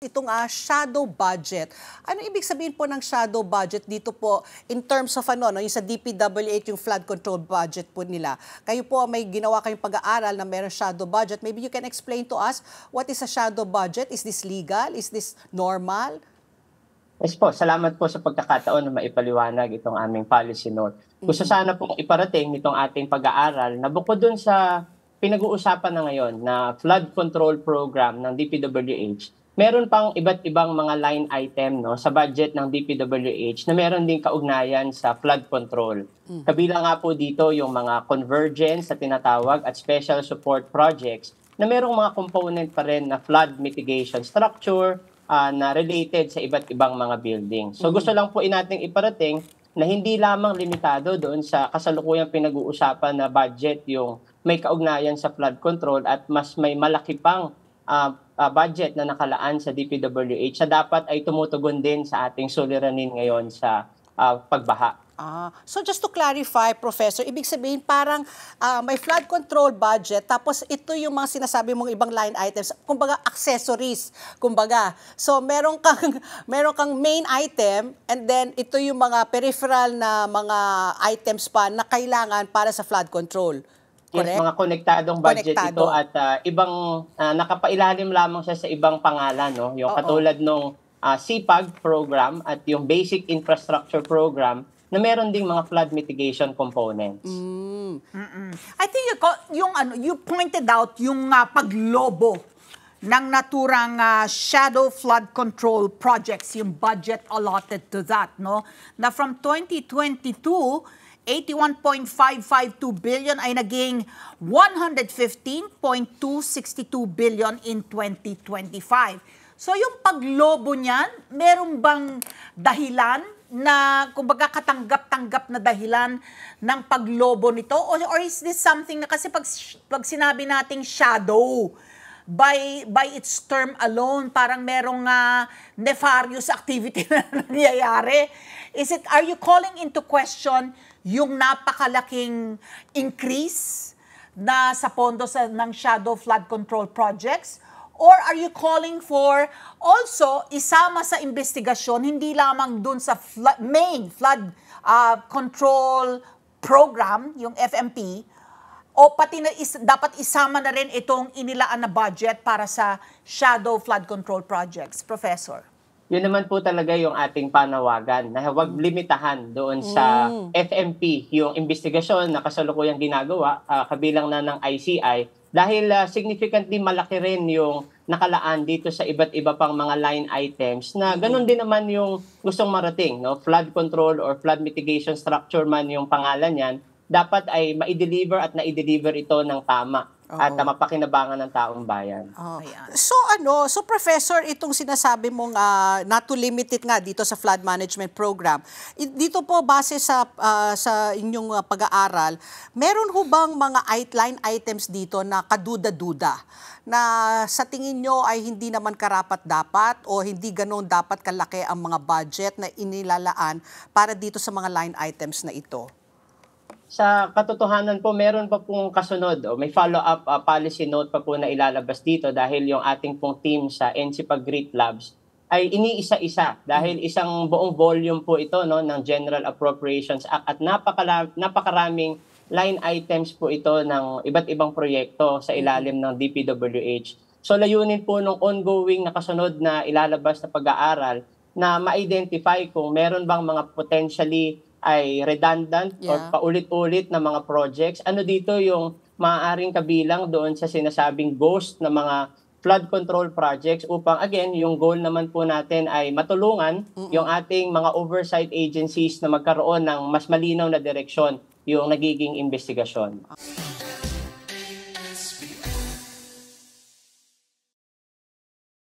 Itong shadow budget. Ano ibig sabihin po ng shadow budget dito po in terms of yung sa DPWH, yung flood control budget po nila? Kayo po may ginawa kayong pag-aaral na meron shadow budget. Maybe you can explain to us what is a shadow budget? Is this legal? Is this normal? Yes po, salamat po sa pagkakataon na maipaliwanag itong aming policy note. Gusto sana pong iparating itong ating pag-aaral na bukod dun sa pinag-uusapan na ngayon na flood control program ng DPWH, meron pang iba't ibang mga line item sa budget ng DPWH na meron din kaugnayan sa flood control. Kabilang nga po dito yung mga convergence na tinatawag at special support projects na merong mga component pa rin na flood mitigation structure na related sa iba't ibang mga building. So gusto lang po nating iparating na hindi lamang limitado doon sa kasalukuyang pinag-uusapan na budget yung may kaugnayan sa flood control at mas may malaki pang budget na nakalaan sa DPWH na dapat ay tumutugon din sa ating suliranin ngayon sa pagbaha. So just to clarify, Professor, ibig sabihin parang may flood control budget tapos ito yung mga sinasabi mong ibang line items, kumbaga accessories, kumbaga. So meron kang main item and then ito yung mga peripheral na mga items pa na kailangan para sa flood control. Correct? Yes, mga konektadong budget ito at ibang nakapailalim lamang siya sa ibang pangalan, no? Yung katulad nung CPAG program at yung Basic Infrastructure program na meron ding mga flood mitigation components. I think you pointed out yung paglobo ng naturang shadow flood control projects, yung budget allotted to that, no? Na from 2022, 81.552 billion ay naging 115.262 billion in 2025. So yung paglobo niyan, meron bang dahilan na kumbaga katanggap-tanggap na dahilan ng paglobo nito? Or is this something na kasi pag sinabi nating shadow, by its term alone, parang merong nefarious activity na nangyayari. Are you calling into question yung napakalaking increase na sa pondo ng shadow flood control projects? Or are you calling for also isama sa investigasyon, hindi lamang dun sa main flood control program, yung FMP, o pati dapat isama na rin itong inilaan na budget para sa shadow flood control projects, Professor? Yun naman po talaga yung ating panawagan na huwag limitahan doon sa FMP, yung investigasyon na kasalukuyang ginagawa, kabilang na ng ICI, dahil significantly malaki rin yung nakalaan dito sa iba't iba pang mga line items na ganun din naman yung gustong marating. No? Flood control or flood mitigation structure man yung pangalan yan, dapat ay ma-deliver at na-deliver ito ng tama at mapakinabangan ng taong bayan. So Professor, itong sinasabi mong not too limited nga dito sa flood management program, dito po base sa inyong pag-aaral, meron ho bang mga line items dito na kaduda-duda na sa tingin nyo ay hindi naman karapat-dapat o hindi ganoon dapat kalaki ang mga budget na inilalaan para dito sa mga line items na ito? Sa katotohanan po, meron pa pong kasunod. May follow-up policy note pa po na ilalabas dito dahil yung ating pong team sa NCPAG GREET Labs ay iniisa-isa dahil isang buong volume po ito ng General Appropriations Act at napakaraming line items po ito ng iba't ibang proyekto sa ilalim ng DPWH. So layunin po ng ongoing na kasunod na ilalabas na pag-aaral na ma-identify kung meron bang mga potentially ay redundant or paulit-ulit na mga projects. Ano dito yung maaaring kabilang doon sa sinasabing ghost na mga flood control projects upang again, yung goal naman po natin ay matulungan yung ating mga oversight agencies na magkaroon ng mas malinaw na direksyon yung nagiging investigasyon.